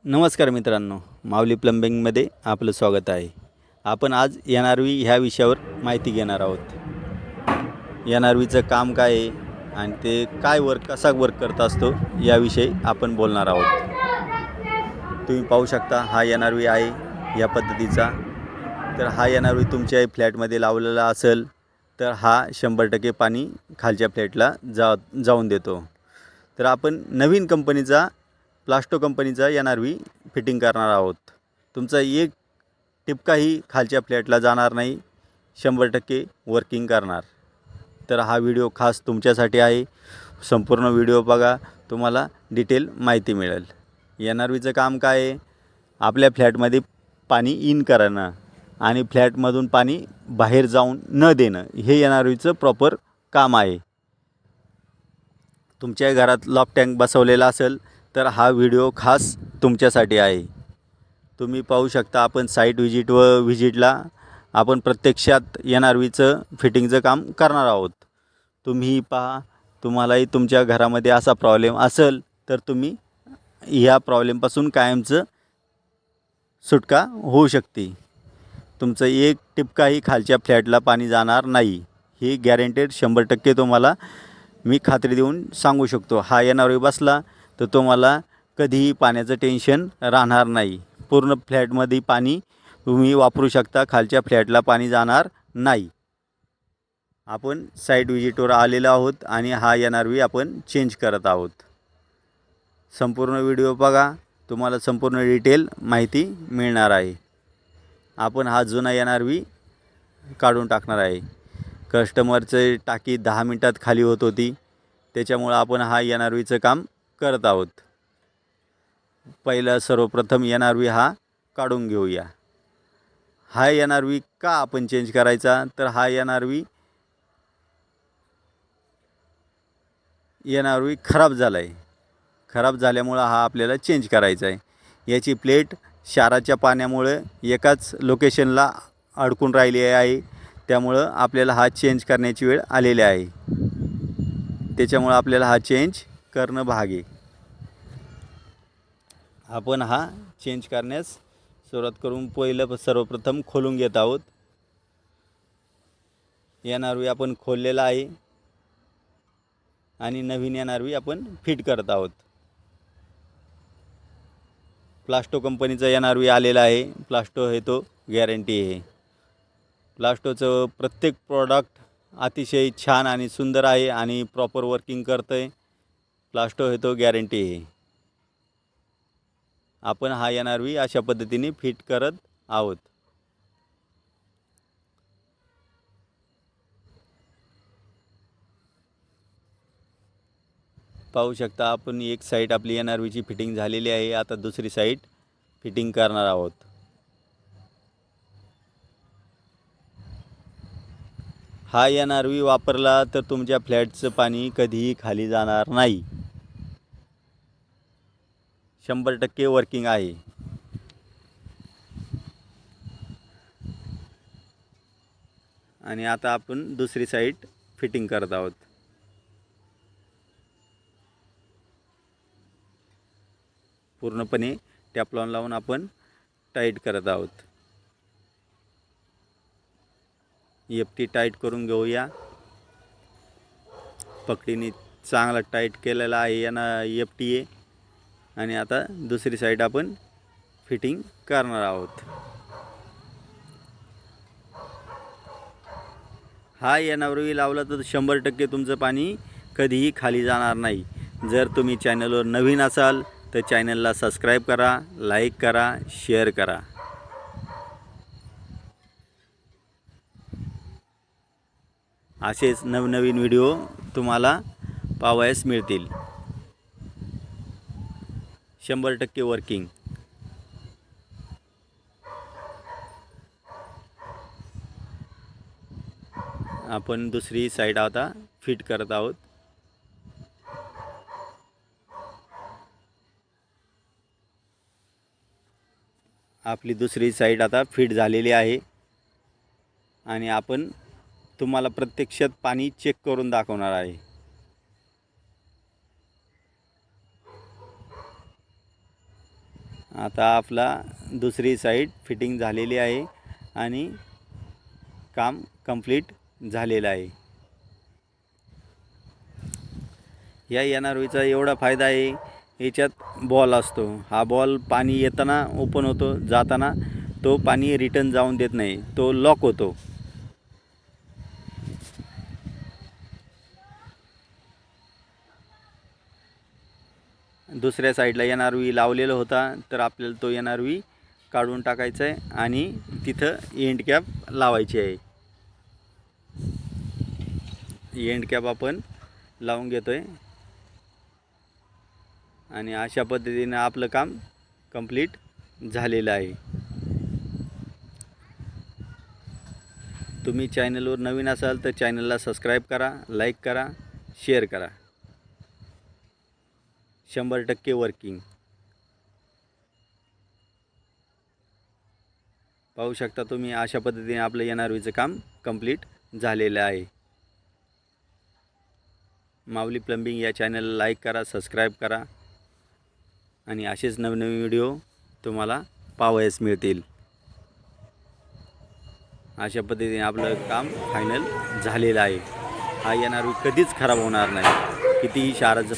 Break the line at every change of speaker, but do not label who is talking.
नमस्कार मित्रांनो, माऊली प्लंबिंगमध्ये आपलं स्वागत आहे. आपण आज NRV ह्या विषयावर माहिती घेणार आहोत. NRVचं काम काय आहे आणि ते कसा वर्क करत असतो याविषयी आपण बोलणार आहोत. तुम्ही पाहू शकता हा NRV आहे या पद्धतीचा. तर हा NRV तुमच्या फ्लॅटमध्ये लावलेला असेल तर हा 100% पाणी खालच्या फ्लॅटला जाऊन देतो. तर आपण नवीन कंपनीचा प्लास्टो कंपनीचा NRV फिटिंग करणार आहोत. तुमचा एक टिपकाही खालच्या फ्लॅटला जाणार नाही, 100% वर्किंग करणार. तर हा व्हिडिओ खास तुमच्यासाठी आहे. संपूर्ण व्हिडिओ बघा, तुम्हाला डिटेल माहिती मिळेल. NRVचं काम काय आहे? आपल्या फ्लॅटमध्ये पाणी इन करणं आणि फ्लॅटमधून पाणी बाहेर जाऊन न देणं, हे NRVचं प्रॉपर काम आहे. तुमच्या घरात लॉफ्ट टँक बसवलेला असेल तर हा व्हिडिओ खास तुमच्यासाठी आहे. तुम्ही पाहू शकता, आपण साईट व्हिजिटला आपण प्रत्यक्षात NRVचं फिटिंगचं काम करणार आहोत. तुम्ही पहा, तुम्हालाही तुमच्या घरामध्ये असा प्रॉब्लेम असेल तर तुम्ही ह्या प्रॉब्लेमपासून कायमचं सुटका होऊ शकते. तुमचं एक टिपकाही खालच्या फ्लॅटला पाणी जाणार नाही, ही गॅरंटेड 100% तुम्हाला मी खात्री देऊन सांगू शकतो. हा NRV बसला तर तुम्हाला कधीही पाण्याचं टेन्शन राहणार नाही. पूर्ण फ्लॅटमध्ये पाणी तुम्ही वापरू शकता, खालच्या फ्लॅटला पाणी जाणार नाही. आपण साईट व्हिजिटवर आलेलो आहोत आणि हा NRV आपण चेंज करत आहोत. संपूर्ण व्हिडिओ बघा, तुम्हाला संपूर्ण डिटेल माहिती मिळणार आहे. आपण हा जुना NRV काढून टाकणार आहे. कस्टमरचे टाकी 10 मिनटात खाली होत होती, त्याच्यामुळं आपण हा NRVचं काम करत आहोत. पहिलं सर्वप्रथम NRV हा काढून घेऊया. हा NRV का आपण चेंज करायचा? तर हा NRV खराब झाला आहे. खराब झाल्यामुळं हा आपल्याला चेंज करायचा आहे. याची प्लेट क्षाराच्या पाण्यामुळे एकाच लोकेशनला अडकून राहिली आहे, त्यामुळं आपल्याला हा चेंज करण्याची वेळ आलेली आहे. त्याच्यामुळं आपल्याला हा चेंज करणं भाग आहे. आपण हा चेंज करण्यास सुरुवात करून सर्वप्रथम खोलून घेत आहोत. NRV आपण खोललेला आहे आणि नवीन NRV आपण फिट करत आहोत. प्लास्टो कंपनीचा NRV आलेला आहे. प्लास्टो हे तो गॅरंटी आहे. प्लास्टोचं प्रत्येक प्रॉडक्ट अतिशय छान आणि सुंदर आहे आणि प्रॉपर वर्किंग करतं आहे. प्लास्टो हे तो गॅरंटी आहे. आपण हा NRV अशा पद्धतीने फिट करत आहोत. पाहू शकता, आपण एक साईड आपली NRVची फिटिंग झालेली आहे. आता दुसरी साईड फिटिंग करणार आहोत. हा NRV वापरला तर तुमच्या फ्लॅटचं पाणी कधीही खाली जाणार नाही. 100% वर्किंग आहे. आणि आता आपण दुसरी साईड फिटिंग करत आहोत. पूर्णपणे टॅपलॉन लावून आपण टाईट करत आहोत. FT टाईट करून घेऊया. पकडीने चांगला टाईट केलेला आहे FT आहे. आणि आता दुसरी साईड आपण फिटिंग करणार आहोत. हा NRV लावला तर 100% तुमचं पाणी कधीही खाली जाणार नाही. जर तुम्ही चॅनलवर नवीन असाल तर चॅनलला सबस्क्राईब करा, लाईक करा, शेअर करा. असेच नवनवीन व्हिडिओ तुम्हाला पाहावयास मिळतील. 100% वर्किंग. आपण दुसरी साईड आता फिट करत आहोत. आपली दुसरी साईड आता फिट झालेली आहे आणि आपण तुम्हाला प्रत्यक्षात पाणी चेक करून दाखवणार आहे. आता आपला दुसरी साईड फिटिंग झालेली आहे आणि काम कंप्लीट झालेलं आहे. या NRVचा एवढा फायदा आहे, याच्यात बॉल असतो. हा बॉल पाणी येताना ओपन होतो, जाताना तो पाणी रिटर्न जाऊन देत नाही, तो लॉक होतो. दुसऱ्या साईडला NRV लावलेला होता, तर आपल्याला तो NRV काढून टाकायचा आहे आणि तिथं एंड कॅप लावायची आहे. एंड कॅप आपण लावून घेतोय आणि अशा पद्धतीने आपलं काम कंप्लीट झालेलं आहे. तुम्ही चॅनलवर नवीन असाल तर चॅनलला सबस्क्राईब करा, लाईक करा, शेअर करा. 100% वर्किंग. पाहू शकता तुम्ही, अशा पद्धतीने आपलं NRVचं काम कंप्लीट झालेलं आहे. माऊली प्लंबिंग या चॅनलला लाईक करा, सबस्क्राईब करा आणि असेच नवनवीन व्हिडिओ तुम्हाला पाहावयास मिळतील. अशा पद्धतीने आपलं काम फायनल झालेलं आहे. हा NRV कधीच खराब होणार नाही, कितीही क्षाराचं